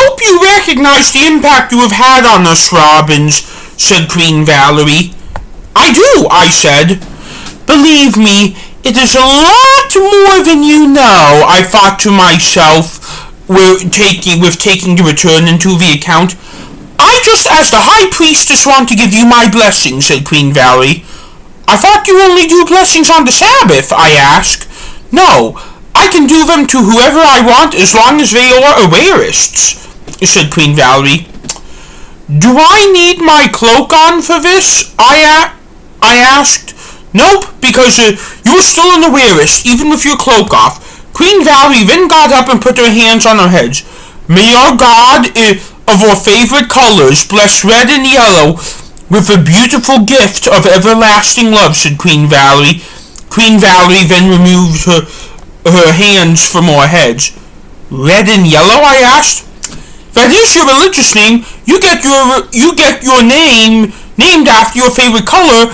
hope you recognize the impact you have had on us, Robbins, said Queen Valerie. I do, I said. Believe me, it is a lot more than you know, I thought to myself, with taking the return into the account. I just, as the High Priestess, want to give you my blessing, said Queen Valerie. I thought you only do blessings on the Sabbath, I asked. No, I can do them to whoever I want as long as they are Awarists, said Queen Valerie. Do I need my cloak on for this? I asked. Nope, because you're still an Awarist, even with your cloak off. Queen Valerie then got up and put her hands on her heads. May our God of our favorite colors bless red and yellow with the beautiful gift of everlasting love, said Queen Valerie. Queen Valerie then removed her hands from our heads. Red and yellow, I asked. That is your religious name. You get your name named after your favorite color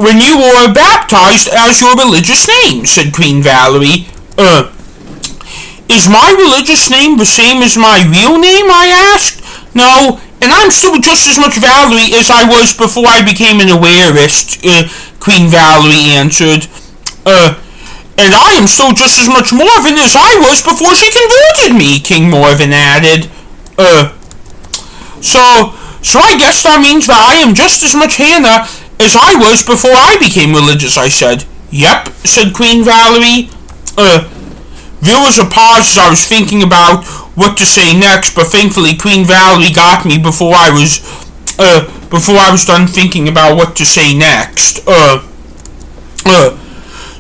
when you were baptized as your religious name, said Queen Valerie. Is my religious name the same as my real name, I asked. No, and I'm still just as much Valerie as I was before I became an Awarist, Queen Valerie answered. And I am still just as much Morven as I was before she converted me, King Morven added. So I guess that means that I am just as much Hannah as I was before I became religious, I said. Yep, said Queen Valerie. There was a pause as I was thinking about what to say next, but thankfully Queen Valerie got me before I was done thinking about what to say next.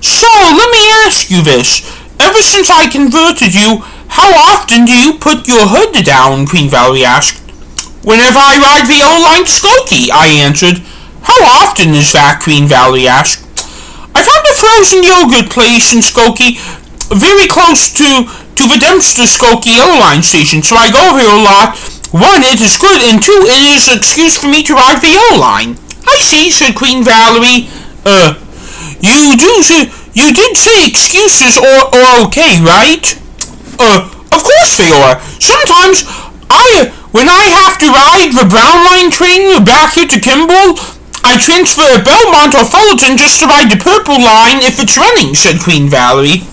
So, let me ask you this. Ever since I converted you, how often do you put your hood down? Queen Valerie asked. Whenever I ride the yellow line to Skokie, I answered. How often is that? Queen Valerie asked. I found a frozen yogurt place in Skokie, very close to the Dempster Skokie Yellow Line station, so I go here a lot. One, it is good, and two, it is an excuse for me to ride the Yellow Line. I see, said Queen Valerie. You did say excuses are okay, right? Of course they are. Sometimes when I have to ride the Brown Line train back here to Kimball, I transfer at Belmont or Fullerton just to ride the Purple Line if it's running, said Queen Valerie.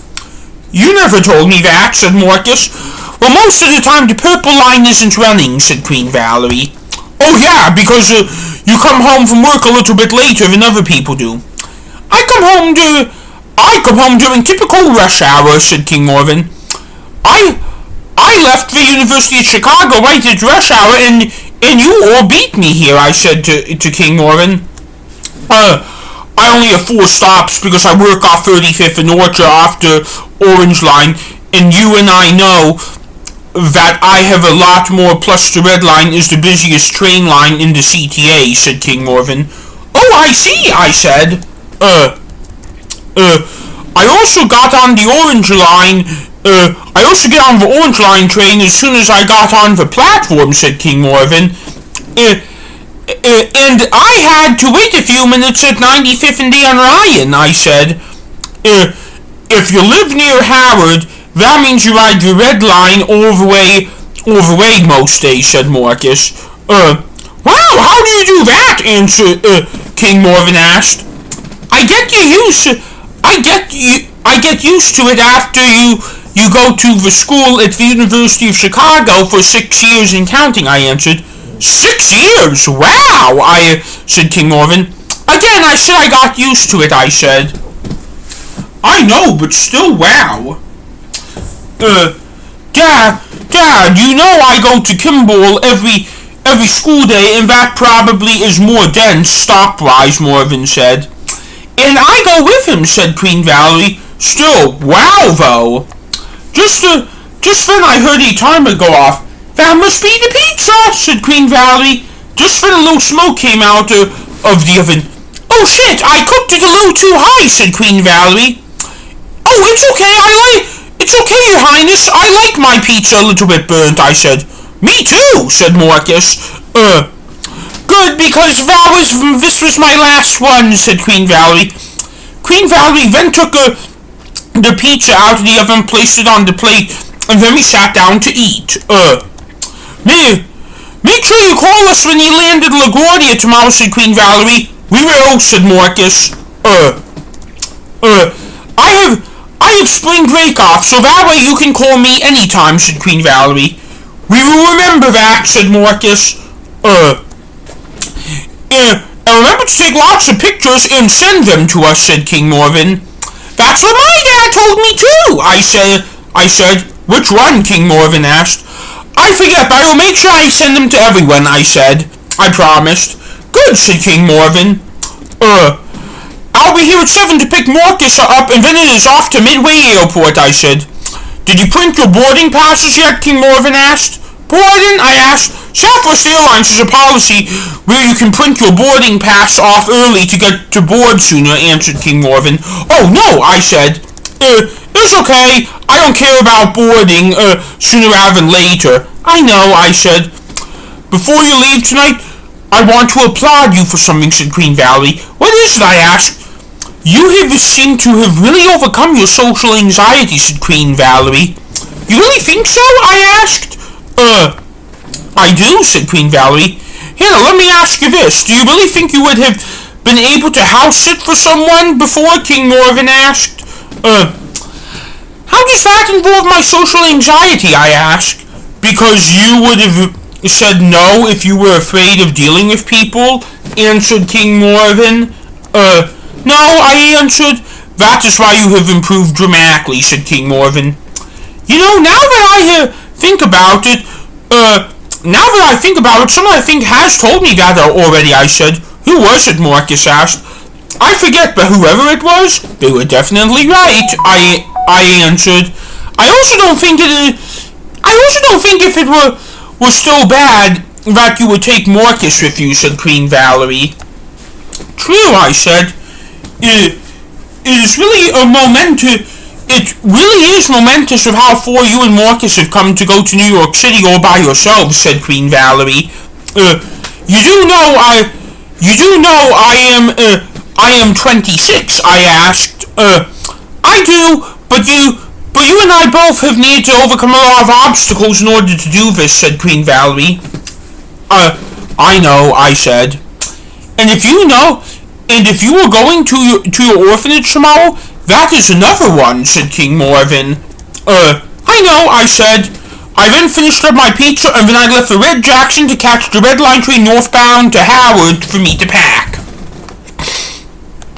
You never told me that, said Marcus. Well, most of the time the Purple Line isn't running, said Queen Valerie. Oh yeah, because you come home from work a little bit later than other people do. I come home during typical rush hour, said King Morven. I left the University of Chicago right at rush hour, and you all beat me here, I said to King Morven. I only have 4 stops because I work off 35th and Orchard after Orange Line, and you and I know that I have a lot more, plus the Red Line is the busiest train line in the CTA, said King Morven. Oh, I see, I said. I also got on the Orange Line, I also get on the Orange Line train as soon as I got on the platform, said King Morven. And I had to wait a few minutes at 95th and Dan Ryan, I said. If you live near Howard, that means you ride the Red Line all the way most days, said Marcus. Wow, how do you do that? Answered King Morven asked. I get used to it after you go to the school at the University of Chicago for 6 years and counting, I answered. 6 years? Wow, said King Morven. Again, I said I got used to it, I said. I know, but still, wow. Dad, you know I go to Kimball every school day, and that probably is more dense, stop-wise, Morven said. And I go with him, said Queen Valerie. Still, wow, though. Just then I heard a timer go off. That must be the pizza, said Queen Valerie. Just then a little smoke came out of the oven. Oh shit, I cooked it a little too high, said Queen Valerie. Oh, it's okay, Your Highness. I like my pizza a little bit burnt, I said. Me too, said Marcus. Good, because this was my last one, said Queen Valerie. Queen Valerie then took the pizza out of the oven, placed it on the plate, and then we sat down to eat. Make sure you call us when you land at LaGuardia tomorrow, said Queen Valerie. We will, said Marcus. I have spring break off, so that way you can call me anytime, said Queen Valerie. We will remember that, said Marcus. And remember to take lots of pictures and send them to us, said King Morven. That's what my dad told me too, I said. Which one? King Morven asked. I forget, but I will make sure I send them to everyone, I said. I promised. Good, said King Morven. I'll be here at 7 to pick Marcus up, and then it is off to Midway Airport, I said. Did you print your boarding passes yet? King Morven asked. Boarding? I asked. Southwest Airlines has a policy where you can print your boarding pass off early to get to board sooner, answered King Morven. Oh, no, I said. It's okay. I don't care about boarding, sooner rather than later. I know, I said. Before you leave tonight, I want to applaud you for something, said Queen Valerie. What is it? I asked. You seem to have really overcome your social anxiety, said Queen Valerie. You really think so? I asked. I do, said Queen Valerie. Here, let me ask you this. Do you really think you would have been able to house sit for someone before? King Morven asked. How does that involve my social anxiety? I asked. Because you would have said no if you were afraid of dealing with people, answered King Morven. No, I answered. That is why you have improved dramatically, said King Morven. You know, now that I think about it, someone I think has told me that already, I said. Who was it? Marcus asked. I forget, but whoever it was, they were definitely right, I answered. I also don't think if it were so bad that you would take Marcus with you, said Queen Valerie. True, I said. It really is momentous of how far you and Marcus have come to go to New York City all by yourselves, said Queen Valerie. You do know I am 26, I asked. I do, but you and I both have needed to overcome a lot of obstacles in order to do this, said Queen Valerie. I know, I said. And if you were going to your orphanage tomorrow, that is another one, said King Morven. I know, I said. I then finished up my pizza, and then I left the Red Jackson to catch the Red Line train northbound to Howard for me to pack.